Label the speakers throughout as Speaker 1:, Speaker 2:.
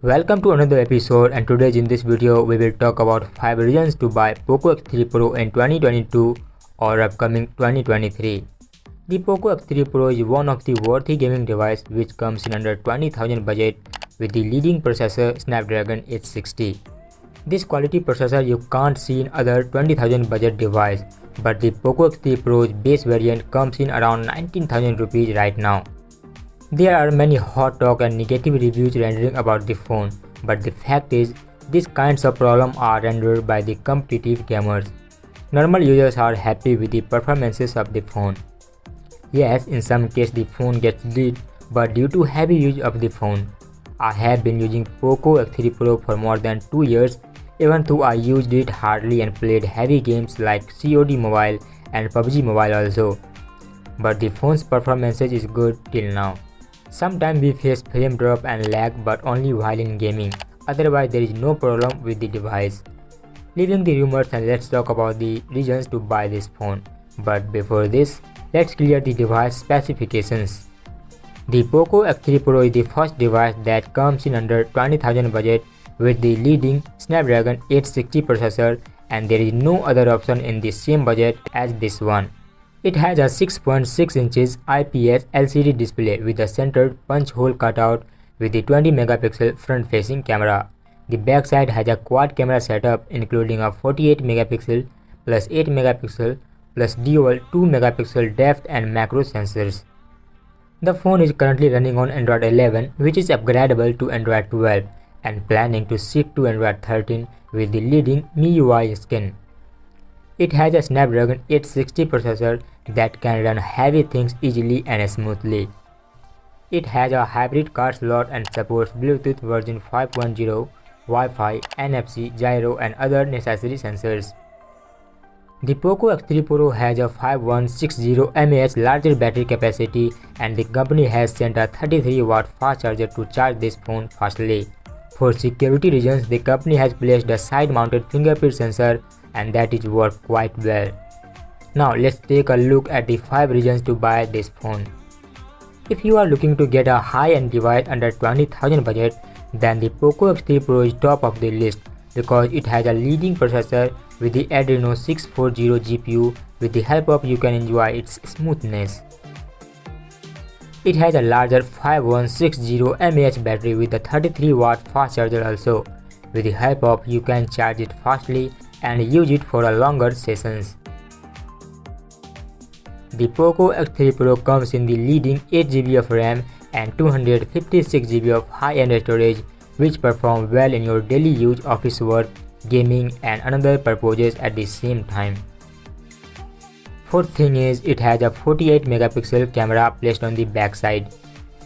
Speaker 1: Welcome to another episode, and today in this video we will talk about 5 reasons to buy POCO X3 Pro in 2022 or upcoming 2023. The POCO X3 Pro is one of the worthy gaming device which comes in under 20,000 budget with the leading processor Snapdragon 860. This quality processor you can't see in other 20,000 budget device, but the POCO X3 Pro's base variant comes in around 19,000 rupees right now. There are many hot talk and negative reviews rendering about the phone, but the fact is, these kinds of problems are rendered by the competitive gamers. Normal users are happy with the performances of the phone. Yes, in some cases the phone gets lit, but due to heavy use of the phone. I have been using POCO X3 Pro for more than 2 years, even though I used it hardly and played heavy games like COD Mobile and PUBG Mobile also. But the phone's performances is good till now. Sometimes we face frame drop and lag, but only while in gaming, otherwise there is no problem with the device. Leaving the rumors, and let's talk about the reasons to buy this phone. But before this, let's clear the device specifications. The POCO X3 Pro is the first device that comes in under 20,000 budget with the leading Snapdragon 860 processor, and there is no other option in the same budget as this one. It has a 6.6 inches IPS LCD display with a centered punch hole cutout with the 20 megapixel front-facing camera. The backside has a quad camera setup including a 48 megapixel plus 8 megapixel plus dual 2 megapixel depth and macro sensors. The phone is currently running on Android 11, which is upgradable to Android 12, and planning to shift to Android 13 with the leading MIUI skin. It has a Snapdragon 860 processor that can run heavy things easily and smoothly. It has a hybrid card slot and supports Bluetooth version 5.0, Wi-Fi, NFC, gyro and other necessary sensors. The POCO X3 Pro has a 5160 mAh larger battery capacity, and the company has sent a 33-watt fast charger to charge this phone fastly. For security reasons, the company has placed a side-mounted fingerprint sensor, and that is worked quite well. Now let's take a look at the 5 reasons to buy this phone. If you are looking to get a high-end device under 20,000 budget, then the POCO X3 Pro is top of the list because it has a leading processor with the Adreno 640 GPU. With the help of you can enjoy its smoothness. It has a larger 5160 mAh battery with a 33-watt fast charger also. With the help of you can charge it fastly and use it for a longer sessions. The POCO X3 Pro comes in the leading 8GB of RAM and 256GB of high-end storage, which perform well in your daily use, office work, gaming and another purposes at the same time. Fourth thing is, it has a 48 megapixel camera placed on the back side.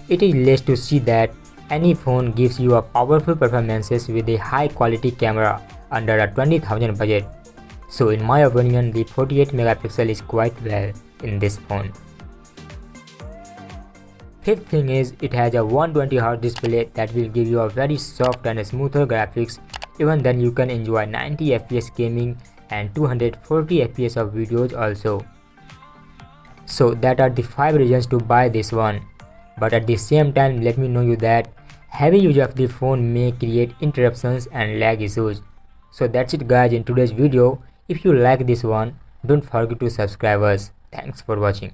Speaker 1: It is less to see that any phone gives you a powerful performances with a high quality camera under a 20,000 budget. So in my opinion, the 48 megapixel is quite well in this phone. Fifth thing is, it has a 120Hz display that will give you a very soft and smoother graphics. Even then you can enjoy 90 FPS gaming and 240 FPS of videos also. So that are the 5 reasons to buy this one. But at the same time, let me know you that heavy use of the phone may create interruptions and lag issues. So that's it guys in today's video. If you like this one, don't forget to subscribe us. Thanks for watching.